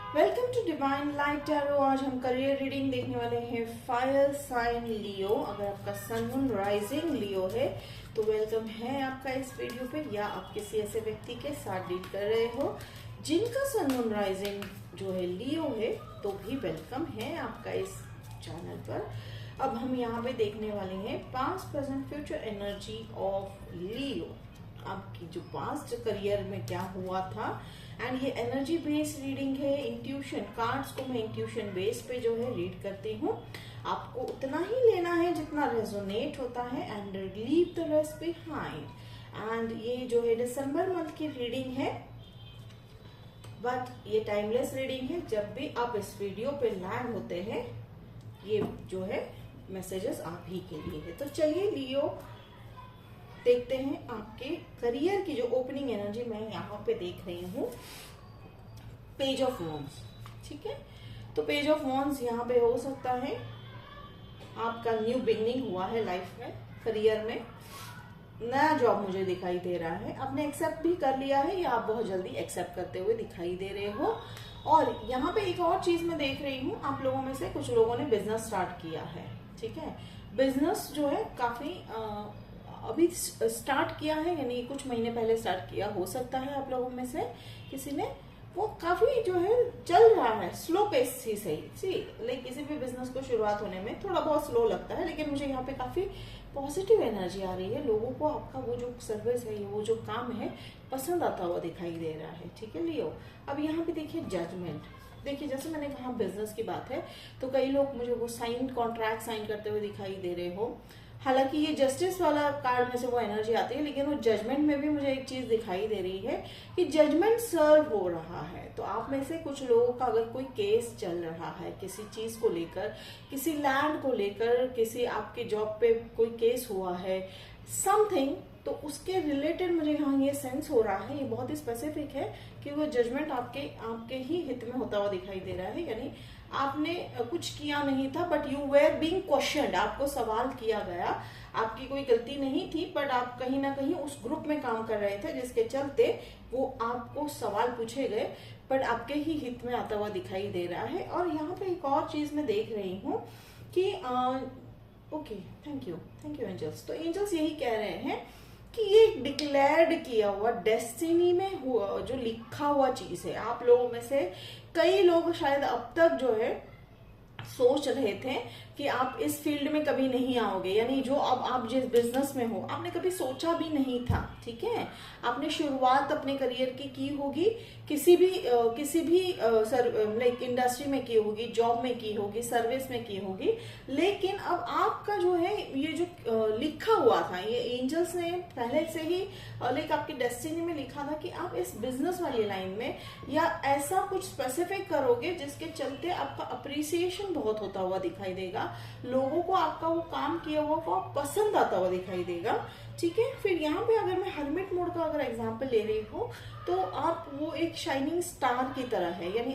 Welcome to divine light tarot. आज हम career reading देखने वाले हैं फायर साइन लियो। अगर आपका सन मून राइजिंग लियो है तो वेलकम है आपका इस वीडियो पे, या आप किसी ऐसे व्यक्ति के साथ डील कर रहे हो जिनका सन मून राइजिंग जो है लियो है, तो भी वेलकम है आपका इस चैनल पर। अब हम यहाँ पे देखने वाले हैं past present future energy of Leo. आपकी जो पास्ट करियर में क्या हुआ था, एंड ये एनर्जी बेस्ड रीडिंग है। इंट्यूशन कार्ड्स को मैं इंट्यूशन बेस पे जो है रीड करती हूँ। आपको उतना ही लेना है जितना रेजोनेट होता है and leave the rest behind. And ये जो है दिसंबर मंथ की रीडिंग है, बट ये टाइमलेस रीडिंग है। जब भी आप इस वीडियो पे लैंड होते हैं, ये जो है मैसेजेस आप ही के लिए है। तो चलिए लियो देखते हैं आपके करियर की जो ओपनिंग एनर्जी मैं यहाँ पे देख रही हूँ। पेज ऑफ वॉन्ड्स, ठीक है। तो पेज ऑफ वॉन्ड्स यहाँ पे हो सकता है आपका न्यू बिगनिंग हुआ है लाइफ में, करियर में नया जॉब मुझे दिखाई दे रहा है। आपने एक्सेप्ट भी कर लिया है या आप बहुत जल्दी एक्सेप्ट करते हुए दिखाई दे रहे हो। और यहाँ पे एक और चीज मैं देख रही हूँ, आप लोगों में से कुछ लोगों ने बिजनेस स्टार्ट किया है, ठीक है। बिजनेस जो है काफी अभी स्टार्ट किया है, यानी कुछ महीने पहले स्टार्ट किया हो सकता है आप लोगों में से किसी ने। वो काफी जो है चल रहा है, स्लो पेस ही सही लाइक किसी भी बिजनेस को शुरुआत होने में थोड़ा बहुत स्लो लगता है, लेकिन मुझे यहाँ पे काफी पॉजिटिव एनर्जी आ रही है। लोगों को आपका वो जो सर्विस है, वो जो काम है पसंद आता हुआ दिखाई दे रहा है, ठीक है लियो। अब यहाँ पे देखिए जजमेंट। देखिए जैसे मैंने कहा बिजनेस की बात है, तो कई लोग मुझे वो कॉन्ट्रैक्ट साइन करते हुए दिखाई दे रहे हो। हालांकि ये जस्टिस वाला कार्ड में से वो एनर्जी आती है, लेकिन वो जजमेंट में भी मुझे एक चीज दिखाई दे रही है कि जजमेंट सर्व हो रहा है। तो आप में से कुछ लोगों का अगर कोई केस चल रहा है किसी चीज को लेकर, किसी लैंड को लेकर, किसी आपके जॉब पे कोई केस हुआ है समथिंग, तो उसके रिलेटेड मुझे यहाँ ये सेंस हो रहा है, ये बहुत ही स्पेसिफिक है कि वो जजमेंट आपके ही हित में होता हुआ दिखाई दे रहा है। यानी आपने कुछ किया नहीं था, but you were being questioned, आपको सवाल किया गया। आपकी कोई गलती नहीं थी, बट आप कहीं ना कहीं उस ग्रुप में काम कर रहे थे जिसके चलते वो आपको सवाल पूछे गए, बट आपके ही हित में आता हुआ दिखाई दे रहा है। और यहाँ पे एक और चीज मैं देख रही हूँ कि ओके, थैंक यू एंजल्स। तो एंजल्स यही कह रहे हैं कि ये डिक्लेयर्ड किया हुआ डेस्टिनी में हुआ जो लिखा हुआ चीज है। आप लोगों में से कई लोग शायद अब तक जो है सोच रहे थे कि आप इस फील्ड में कभी नहीं आओगे, यानी जो अब आप जिस बिजनेस में हो आपने कभी सोचा भी नहीं था, ठीक है। आपने शुरुआत अपने करियर की होगी किसी भी लाइक इंडस्ट्री में की होगी, जॉब में की होगी, सर्विस में की होगी, लेकिन अब आपका जो है ये जो लिखा हुआ था, ये एंजल्स ने पहले से ही लाइक आपकी डेस्टिनी में लिखा था कि आप इस बिजनेस वाली लाइन में या ऐसा कुछ स्पेसिफिक करोगे जिसके चलते आपका अप्रिसिएशन बहुत होता हुआ दिखाई देगा। लोगों को आपका वो काम किया हुआ को पसंद आता हुआ दिखाई देगा, ठीक है। फिर यहाँ पे अगर मैं हर्मिट मोड का अगर एग्जांपल ले रही हूँ, तो आप वो एक शाइनिंग स्टार की तरह है, यानी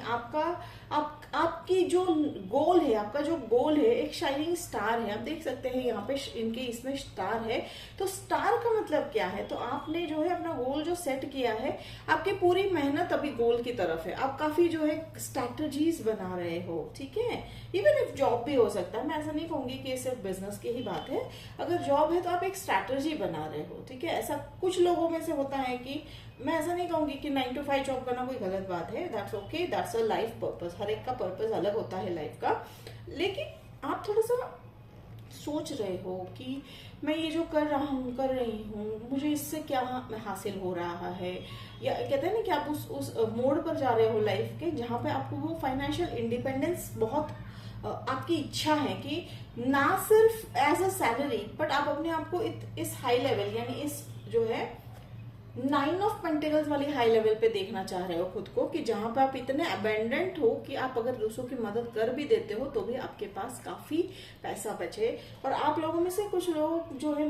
आपकी जो गोल है, आपका जो गोल है एक शाइनिंग स्टार है। आप देख सकते हैं यहाँ पे इनके इसमें स्टार है। तो स्टार का मतलब क्या है, तो आपने जो है अपना गोल जो सेट किया है, आपकी पूरी मेहनत अभी गोल की तरफ है। आप काफी जो है स्ट्रैटेजीज बना रहे हो, ठीक है। इवन इफ जॉब भी हो सकता है, मैं ऐसा नहीं कहूंगी कि सिर्फ बिजनेस की ही बात है। अगर जॉब है तो आप एक स्ट्रैटेजी बना रहे हो, ठीक है। ऐसा कुछ लोगों में से होता है कि मैं ऐसा नहीं कहूंगी कि 9 to 5 जॉब करना कोई गलत बात है, that's okay, that's a life purpose. हर एक का पर्पस अलग होता है लाइफ का, लेकिन आप थोड़ा सा सोच रहे हो कि मैं ये जो कर रही हूँ मुझे इससे क्या हासिल हो रहा है, या कहते हैं ना कि आप उस मोड पर जा रहे हो लाइफ के जहाँ पे आपको वो फाइनेंशियल इंडिपेंडेंस बहुत आपकी इच्छा है कि ना सिर्फ एज अ सैलरी, बट आप अपने आप को इस हाई लेवल, यानी इस जो है 9 ऑफ पेंटिकल्स वाली हाई लेवल पे देखना चाह रहे हो खुद को, कि जहां पे आप इतने अबेंडेंट हो कि आप अगर दूसरों की मदद कर भी देते हो तो भी आपके पास काफी पैसा बचे। और आप लोगों में से कुछ लोग जो है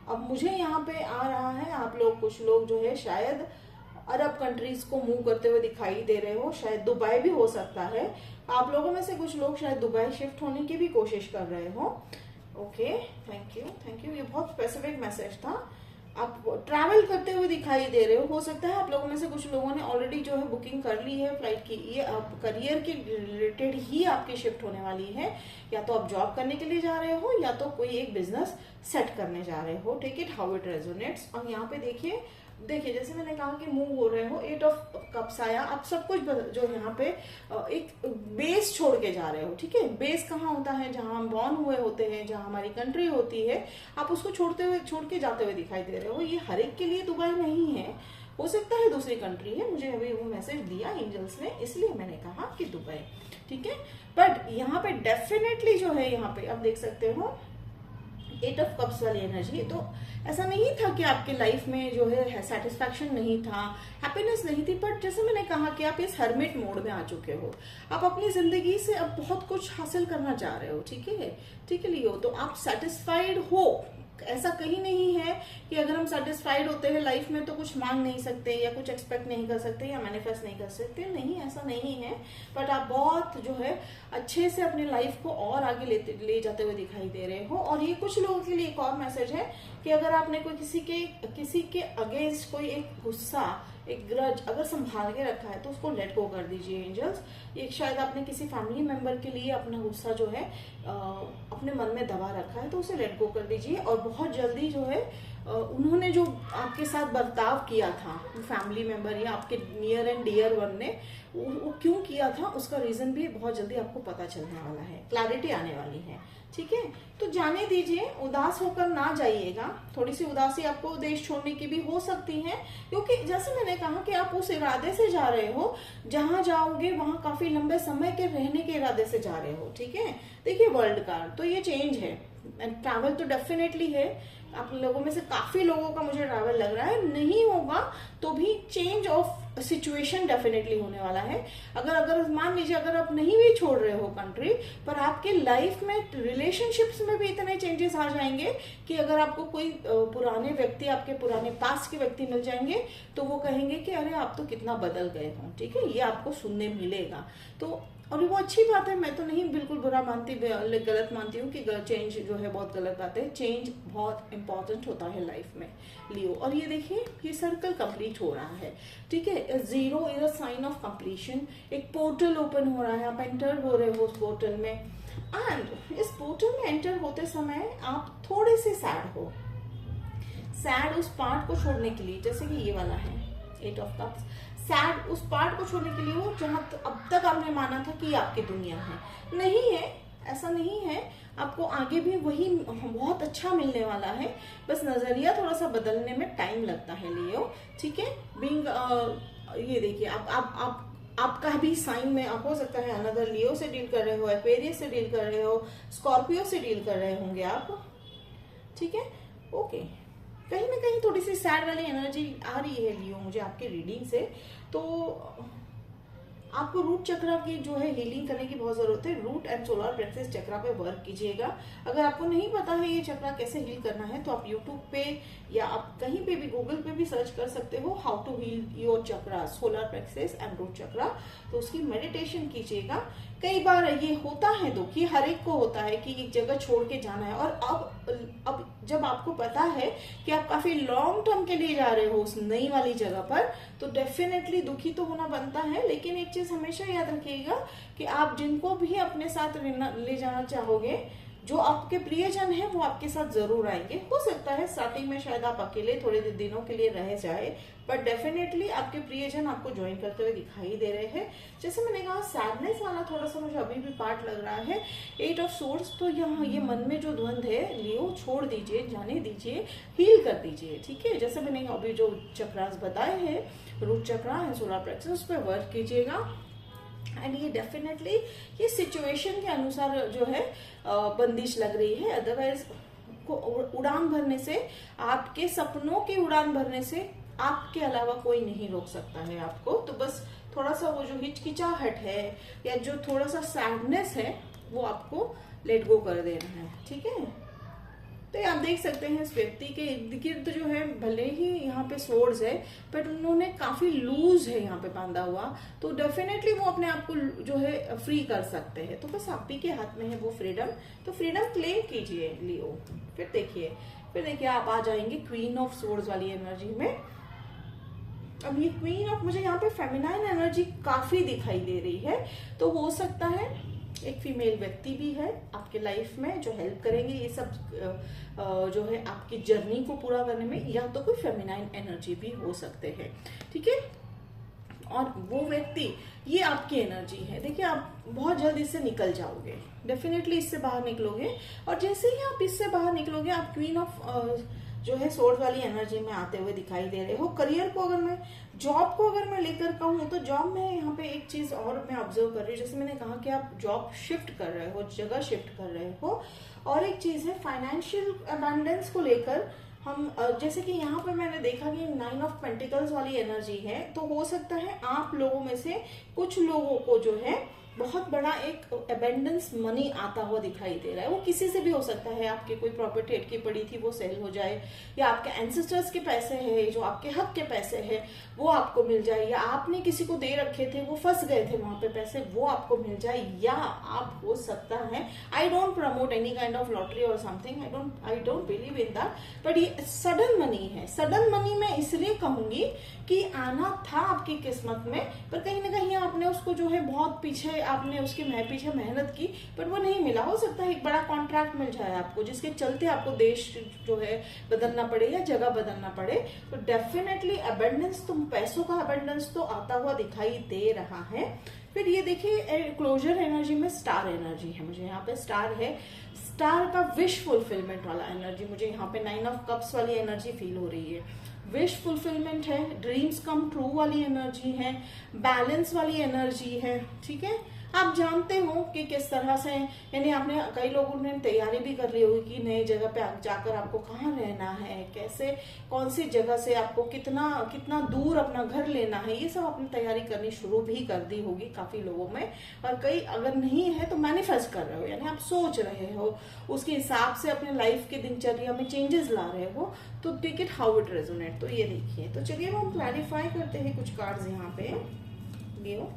अब मुझे यहाँ पे आ रहा है, आप लोग कुछ लोग जो है शायद अरब कंट्रीज को मूव करते हुए दिखाई दे रहे हो, शायद दुबई भी हो सकता है। आप लोगों में से कुछ लोग शायद दुबई शिफ्ट होने की भी कोशिश कर रहे हो। Okay, thank you. ये बहुत स्पेसिफिक मैसेज था। आप ट्रैवल करते हुए दिखाई दे रहे हो सकता है आप लोगों में से कुछ लोगों ने ऑलरेडी जो है बुकिंग कर ली है फ्लाइट की। ये आप करियर के रिलेटेड ही आपकी शिफ्ट होने वाली है, या तो आप जॉब करने के लिए जा रहे हो या तो कोई एक बिजनेस सेट करने जा रहे हो। Take it how it resonates. और यहाँ पे देखिए जैसे मैंने कहा कि मूव हो रहे हो, 8 ऑफ कप्स आया। आप सब कुछ जो यहाँ पे एक बेस छोड़ के जा रहे हो, ठीक है। बेस कहाँ होता है, जहां हम बॉर्न हुए होते हैं, जहां हमारी कंट्री होती है, आप उसको छोड़ के जाते हुए दिखाई दे रहे हो। ये हर एक के लिए दुबई नहीं है, हो सकता है दूसरी कंट्री है। मुझे अभी वो मैसेज दिया एंजल्स ने, इसलिए मैंने कहा कि दुबई, ठीक है। बट यहाँ पे डेफिनेटली जो है, यहाँ पे आप देख सकते हो 8 ऑफ कप्स वाली एनर्जी। तो ऐसा नहीं था कि आपके लाइफ में जो है सेटिस्फैक्शन नहीं था, हैप्पीनेस नहीं थी, बट जैसे मैंने कहा कि आप इस हर्मिट मोड में आ चुके हो। आप अपनी जिंदगी से अब बहुत कुछ हासिल करना चाह रहे हो, ठीक है, ठीक है लियो। तो आप सेटिस्फाइड हो, ऐसा कहीं नहीं है कि अगर हम सेटिस्फाइड होते हैं लाइफ में तो कुछ मांग नहीं सकते या कुछ एक्सपेक्ट नहीं कर सकते या मैनिफेस्ट नहीं कर सकते, नहीं, ऐसा नहीं है। बट आप बहुत जो है अच्छे से अपनी लाइफ को और आगे ले जाते हुए दिखाई दे रहे हो। और ये कुछ लोगों के लिए एक और मैसेज है कि अगर आपने कोई किसी के अगेंस्ट कोई एक गुस्सा, एक ग्रज अगर संभाल के रखा है तो उसको लेट गो कर दीजिए एंजल्स। एक शायद आपने किसी फैमिली मेंबर के लिए अपना गुस्सा जो है अपने मन में दबा रखा है, तो उसे लेट गो कर दीजिए। और बहुत जल्दी जो है उन्होंने जो आपके साथ बर्ताव किया था, फैमिली मेंबर या आपके नियर एंड डियर वन ने, वो क्यों किया था उसका रीजन भी बहुत जल्दी आपको पता चलने वाला है, क्लैरिटी आने वाली है, ठीक है। तो जाने दीजिए, उदास होकर ना जाइएगा। थोड़ी सी उदासी आपको देश छोड़ने की भी हो सकती है, क्योंकि जैसे मैंने कहा कि आप उस इरादे से जा रहे हो, जहां जाओगे वहां काफी लंबे समय के रहने के इरादे से जा रहे हो, ठीक है। देखिए वर्ल्ड कार्ड तो ये चेंज है, ट्रैवल तो डेफिनेटली है। आप लोगों में से काफी लोगों का मुझे ट्रैवल लग रहा है, नहीं होगा तो भी चेंज ऑफ सिचुएशन डेफिनेटली होने वाला है। अगर मान लीजिए अगर आप नहीं भी छोड़ रहे हो कंट्री, पर आपके लाइफ में रिलेशनशिप्स में भी इतने चेंजेस आ जाएंगे कि अगर आपको कोई पुराने व्यक्ति, आपके पुराने पास्ट के व्यक्ति मिल जाएंगे तो वो कहेंगे कि अरे आप तो कितना बदल गए हो, ठीक है। ये आपको सुनने मिलेगा। तो और वो अच्छी बात है, मैं तो नहीं बिल्कुल बुरा मानती, गलत मानती हूँ कि चेंज जो है बहुत गलत बात है। चेंज बहुत इंपॉर्टेंट होता है लाइफ में लियो। और ये देखिए ये सर्कल कंप्लीट हो रहा है, ठीक है। 0 is a sign of completion. एक पोर्टल ओपन हो रहा है, आप एंटर हो रहे हो उस पोर्टल में, एंड इस पोर्टल में एंटर होते समय आप थोड़े से सैड हो। सैड उस पार्ट को छोड़ने के लिए, जैसे कि ये वाला है 8 ऑफ कप्स, सैड उस पार्ट को छोड़ने के लिए हो जहां अब तक आपने माना था कि आपकी दुनिया है। नहीं है, ऐसा नहीं है। आपको आगे भी वही बहुत अच्छा मिलने वाला है, बस नजरिया थोड़ा सा बदलने में टाइम लगता है लियो, ठीक है। बीइंग ये देखिए आपका भी साइन में आप हो सकता है अनदर लियो से डील कर रहे हो, एक्वेरियस से डील कर रहे हो, स्कॉर्पियो से डील कर रहे होंगे आप, ठीक है। ओके, कहीं ना कहीं थोड़ी सी सैड वाली एनर्जी आ रही है लियो मुझे आपके रीडिंग से। तो आपको रूट चक्र की जो है हीलिंग करने की बहुत जरूरत है। रूट एंड सोलर प्लेक्सस चक्रा पे वर्क कीजिएगा। अगर आपको नहीं पता है ये चक्रा कैसे हील करना है तो आप यूट्यूब पे या आप कहीं पे भी गूगल पे भी सर्च कर सकते हो, how to heal your chakra, solar plexus and root chakra. तो उसकी मेडिटेशन कीजिएगा। कई बार ये होता है दुख, ये हर एक को होता है कि एक जगह छोड़ के जाना है। और अब जब आपको पता है कि आप काफी लॉन्ग टर्म के लिए जा रहे हो उस नई वाली जगह पर, तो डेफिनेटली दुखी तो होना बनता है। लेकिन एक चीज हमेशा याद रखिएगा कि आप जिनको भी अपने साथ ले जाना चाहोगे, जो आपके प्रियजन है वो आपके साथ जरूर आएंगे। हो सकता है स्टार्टिंग में शायद आप अकेले थोड़े दिनों के लिए रह जाए, बट डेफिनेटली आपके प्रियजन आपको ज्वाइन करते हुए दिखाई दे रहे हैं। जैसे मैंने कहा सैडनेस वाला थोड़ा सा मुझे अभी भी पार्ट लग रहा है। 8 ऑफ सोर्ड्स, तो यहाँ ये मन में जो द्वंद है लियो छोड़ दीजिए, जाने दीजिए, हील कर दीजिए, ठीक है। जैसे मैंने अभी जो चक्रास बताए हैं, root chakra and solar plexus, उस पर वर्क कीजिएगा। एंड ये डेफिनेटली ये सिचुएशन के अनुसार जो है बंदिश लग रही है। अदरवाइज उड़ान भरने से, आपके सपनों की उड़ान भरने से आपके अलावा कोई नहीं रोक सकता है आपको। तो बस थोड़ा सा वो जो हिचकिचाहट है या जो थोड़ा सा सैडनेस है वो आपको लेट गो कर देना है, ठीक है। तो आप देख सकते हैं इस व्यक्ति के इर्द गिर्द जो है भले ही यहाँ पे सोर्ड्स है, बट उन्होंने काफी लूज है यहाँ पे बांधा हुआ। तो डेफिनेटली वो अपने आप को जो है फ्री कर सकते हैं। तो बस आप ही के हाथ में है वो फ्रीडम। तो फ्रीडम क्लेम कीजिए लियो। फिर देखिए फिर देखिए आप आ जाएंगे क्वीन ऑफ सोर्ड्स वाली एनर्जी में। अब ये क्वीन ऑफ, मुझे यहाँ पे फेमिनाइन एनर्जी काफी दिखाई दे रही है, तो हो सकता है एक फीमेल व्यक्ति भी है आपके लाइफ में जो हेल्प करेंगे ये सब जो है आपकी जर्नी को पूरा करने में, या तो कोई फेमिनाइन एनर्जी भी हो सकते हैं, ठीक है। और वो व्यक्ति, ये आपकी एनर्जी है, देखिए आप बहुत जल्दी इससे निकल जाओगे, डेफिनेटली इससे बाहर निकलोगे। और जैसे ही आप इससे बाहर निकलोगे आप क्वीन ऑफ जो है सोर्ड वाली एनर्जी में आते हुए दिखाई दे रहे हो। करियर को अगर मैं, जॉब को अगर मैं लेकर कहूँ तो जॉब में यहाँ पे एक चीज और मैं ऑब्जर्व कर रही हूँ, जैसे मैंने कहा कि आप जॉब शिफ्ट कर रहे हो, जगह शिफ्ट कर रहे हो। और एक चीज है फाइनेंशियल अबंडेंस को लेकर, हम जैसे कि यहाँ पे मैंने देखा कि 9 ऑफ पेंटिकल्स वाली एनर्जी है, तो हो सकता है आप लोगों में से कुछ लोगों को जो है बहुत बड़ा एक अबेंडेंस मनी आता हुआ दिखाई दे रहा है। वो किसी से भी हो सकता है, आपकी कोई प्रॉपर्टी अटकी पड़ी थी वो सेल हो जाए, या आपके एंसेस्टर्स के पैसे हैं जो आपके हक के पैसे हैं वो आपको मिल जाए, या आपने किसी को दे रखे थे वो फंस गए थे वहां पे पैसे, वो आपको मिल जाए। या आप हो सकता है, I don't promote any kind of lottery और something, I don't believe in that, but ये सडन मनी है। सडन मनी मैं इसलिए कहूंगी कि आना था आपकी किस्मत में, पर कहीं ना कहीं आपने उसको जो है बहुत पीछे, आपने उसके पीछे मेहनत की पर वो नहीं मिला। हो सकता है एक बड़ा कॉन्ट्रैक्ट मिल जाए आपको जिसके चलते आपको देश जो है बदलना पड़े या जगह बदलना पड़े, तो डेफिनेटली अबंडेंस, तुम पैसों का अबंडेंस तो आता हुआ दिखाई दे रहा है। फिर ये देखिए क्लोजर एनर्जी में स्टार एनर्जी है, मुझे यहाँ पे स्टार है, स्टार का विश फुलफिलमेंट वाला एनर्जी मुझे यहाँ पे 9 ऑफ कप्स वाली एनर्जी फील हो रही है। विश फुलफिलमेंट है, ड्रीम्स कम ट्रू वाली एनर्जी है, बैलेंस वाली एनर्जी है, ठीक है। आप जानते हो कि किस तरह से, यानी आपने, कई लोगों ने तैयारी भी कर ली होगी कि नई जगह पे जाकर आपको कहाँ रहना है, कैसे, कौन सी जगह से आपको कितना कितना दूर अपना घर लेना है, ये सब आपने तैयारी करनी शुरू भी कर दी होगी काफी लोगों में। और कई अगर नहीं है तो मैनिफेस्ट कर रहे हो, यानी आप सोच रहे हो, उसके हिसाब से अपने लाइफ के दिनचर्या में चेंजेस ला रहे हो, तो take it how it resonate. तो ये देखिए, तो चलिए हम क्लैरिफाई करते हैं कुछ कार्ड्स यहाँ पे लियो।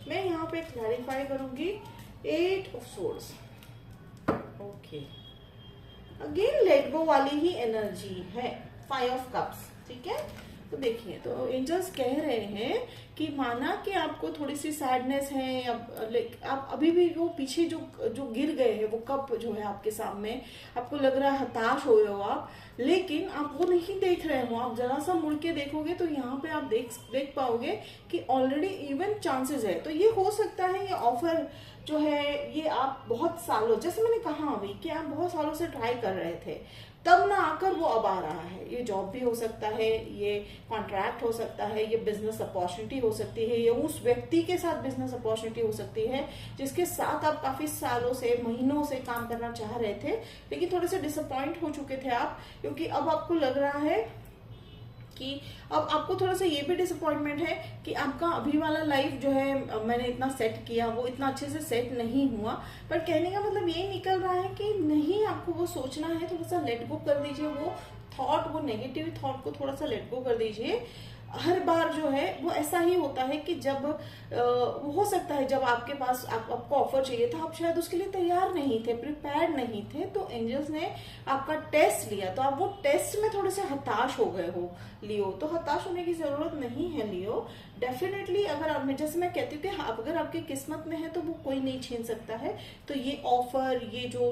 मैं यहाँ पे क्लैरिफाई करूंगी 8 of swords, okay, again let go वाली ही एनर्जी है, 5 ऑफ कप्स, ठीक है। तो देखिए, तो एंजल्स कह रहे हैं कि माना कि आपको थोड़ी सी सैडनेस है, आप अभी भी वो पीछे जो गिर गए हैं वो कप जो है आपके सामने, आपको लग रहा है हताश हो रहे हो आप, लेकिन आप वो नहीं देख रहे हो। आप जरा सा मुड़ के देखोगे तो यहाँ पे आप देख पाओगे कि ऑलरेडी इवन चांसेस है। तो ये हो सकता है, ये ऑफर जो है ये आप बहुत सालों, जैसे मैंने कहा अभी कि आप बहुत सालों से ट्राई कर रहे थे, तब ना आकर वो अब आ रहा है। ये जॉब भी हो सकता है, ये कॉन्ट्रैक्ट हो सकता है, ये बिजनेस अपॉर्चुनिटी हो सकती है, ये उस व्यक्ति के साथ बिजनेस अपॉर्चुनिटी हो सकती है जिसके साथ आप काफी सालों से, महीनों से काम करना चाह रहे थे, लेकिन थोड़े से डिसअपॉइंट हो चुके थे आप, क्योंकि अब आपको लग रहा है कि अब आपको थोड़ा सा ये भी डिसअपॉइंटमेंट है कि आपका अभी वाला लाइफ जो है मैंने इतना सेट किया वो इतना अच्छे से सेट नहीं हुआ। पर कहने का मतलब ये निकल रहा है कि नहीं, आपको वो सोचना है, थोड़ा सा लेट गो कर दीजिए वो थॉट, वो नेगेटिव थॉट को थोड़ा सा लेट गो कर दीजिए। हर बार जो है वो ऐसा ही होता है कि जब हो सकता है जब आपके पास आपको ऑफर चाहिए था, आप शायद उसके लिए तैयार नहीं थे, प्रिपेयर्ड नहीं थे, तो एंजल्स ने आपका टेस्ट लिया, तो आप वो टेस्ट में थोड़े से हताश हो गए हो लियो। तो हताश होने की जरूरत नहीं है लियो, डेफिनेटली अगर आप, जैसे मैं कहती हूँ कि अगर आपकी किस्मत में है तो वो कोई नहीं छीन सकता है। तो ये ऑफर, ये जो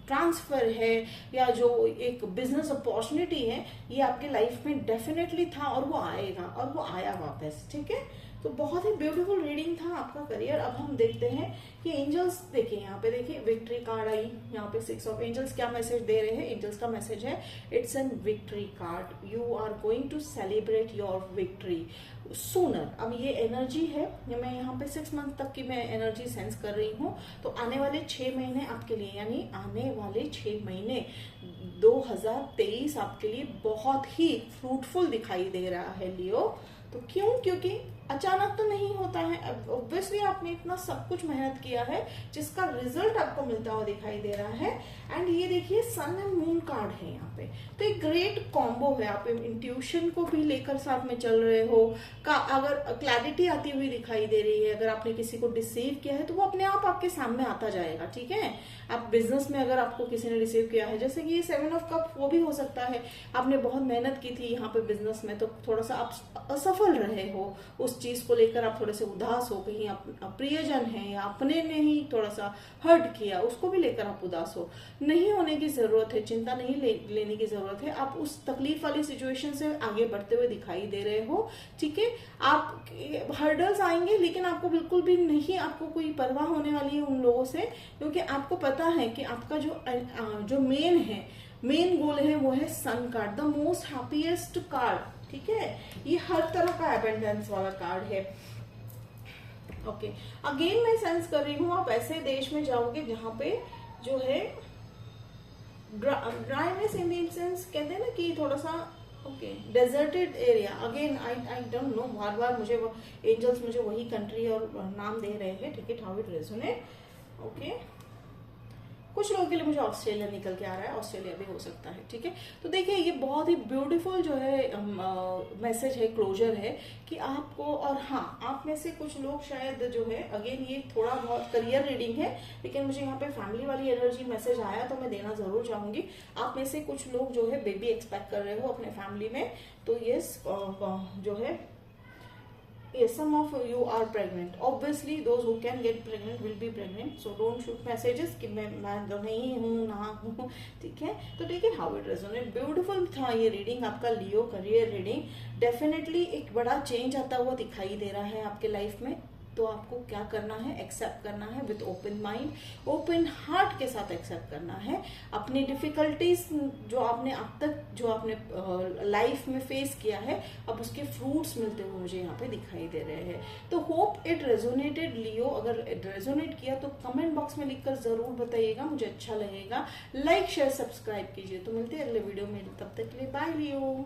ट्रांसफर है या जो एक बिजनेस अपॉर्चुनिटी है, ये आपके लाइफ में डेफिनेटली था और वो आएगा और वो आया वापस, ठीक है। तो बहुत ही ब्यूटीफुल रीडिंग था आपका करियर। अब हम देखते हैं कि एंजल्स, देखिए यहाँ पे देखिए विक्ट्री कार्ड आई, यहाँ पे 6 ऑफ एंजल्स क्या मैसेज दे रहे हैं। एंजल्स का मैसेज है it's an victory card, you are going to celebrate your victory sooner. अब ये एनर्जी है, मैं यहाँ पे 6 मंथ तक की मैं एनर्जी सेंस कर रही हूँ। तो आने वाले 6 महीने आपके लिए, यानी आने वाले 6 महीने 2023 आपके लिए बहुत ही फ्रूटफुल दिखाई दे रहा है लियो। तो क्यों? क्योंकि अचानक तो नहीं होता है। अब ऑब्वियसली आपने इतना सब कुछ मेहनत किया है जिसका रिजल्ट आपको मिलता हुआ दिखाई दे रहा है। एंड ये देखिए सन एंड मून कार्ड है यहाँ पे, तो एक ग्रेट कॉम्बो है। आप इंट्यूशन को भी लेकर साथ में चल रहे हो का, अगर क्लैरिटी आती हुई दिखाई दे रही है, अगर आपने किसी को डिसीव किया है तो वो अपने आप आपके सामने आता जाएगा। ठीक है, आप बिजनेस में अगर आपको किसी ने रिसीव किया है, जैसे कि ये 7 ऑफ कप, वो भी हो सकता है आपने बहुत मेहनत की थी यहाँ पे बिजनेस में, तो थोड़ा सा आप असफल रहे हो, उस चीज को लेकर आप थोड़े से उदास हो, कहीं प्रियजन है या अपने ने ही थोड़ा सा हर्ट किया, उसको भी लेकर आप उदास हो। नहीं होने की जरूरत है, चिंता नहीं लेने की जरूरत है। आप उस तकलीफ वाली सिचुएशन से आगे बढ़ते हुए दिखाई दे रहे हो। ठीक है, आप हर्डल्स आएंगे लेकिन आपको बिल्कुल भी नहीं, आपको कोई परवाह होने वाली है उन लोगों से, क्योंकि आपको पता है कि आपका जो मेन गोल है वो है sun card, the most happiest card. ठीक है, ये हर तरह का एबेंडेंस वाला कार्ड है। ओके, अगेन मैं सेंस कर रही हूँ आप ऐसे देश में जाओगे जहां पे जो है ड्राइनेस इन द सेंस, कहते हैं ना कि थोड़ा सा okay deserted area. Again I don't know, बार बार मुझे एंजल्स मुझे वही कंट्री और नाम दे रहे हैं। ठीक है, हाउ इट रेजोनेट। ओके, कुछ लोगों के लिए मुझे ऑस्ट्रेलिया निकल के आ रहा है, ऑस्ट्रेलिया भी हो सकता है। ठीक है, तो देखिए ये बहुत ही ब्यूटीफुल जो है मैसेज है, क्लोजर है कि आपको, और हाँ आप में से कुछ लोग शायद जो है, अगेन ये थोड़ा बहुत करियर रीडिंग है लेकिन मुझे यहाँ पे फैमिली वाली एनर्जी मैसेज आया तो मैं देना जरूर चाहूंगी। आप में से कुछ लोग जो है बेबी एक्सपेक्ट कर रहे हो अपने फैमिली में, तो यस जो है yes, some of you are pregnant. Obviously those who can get pregnant will be pregnant, so don't shoot messages कि मैं तो नहीं हूँ ना हूँ। ठीक है, तो देखिए हाउ इट रेजोनेट। ब्यूटीफुल था ये रीडिंग आपका लियो करियर रीडिंग। डेफिनेटली एक बड़ा चेंज आता हुआ दिखाई दे रहा है आपके लाइफ में, तो आपको क्या करना है, एक्सेप्ट करना है with open mind, open heart के साथ एक्सेप्ट करना है। अपनी डिफिकल्टीज जो आपने अब तक जो आपने लाइफ में फेस किया है, अब उसके फ्रूट्स मिलते हुए मुझे यहाँ पे दिखाई दे रहे हैं। तो होप इट रेजोनेटेड लियो। अगर रेजोनेट किया तो कमेंट बॉक्स में लिखकर जरूर बताइएगा, मुझे अच्छा लगेगा। लाइक शेयर सब्सक्राइब कीजिए। तो मिलते हैं अगले वीडियो में, तब तक के लिए बाय लियो।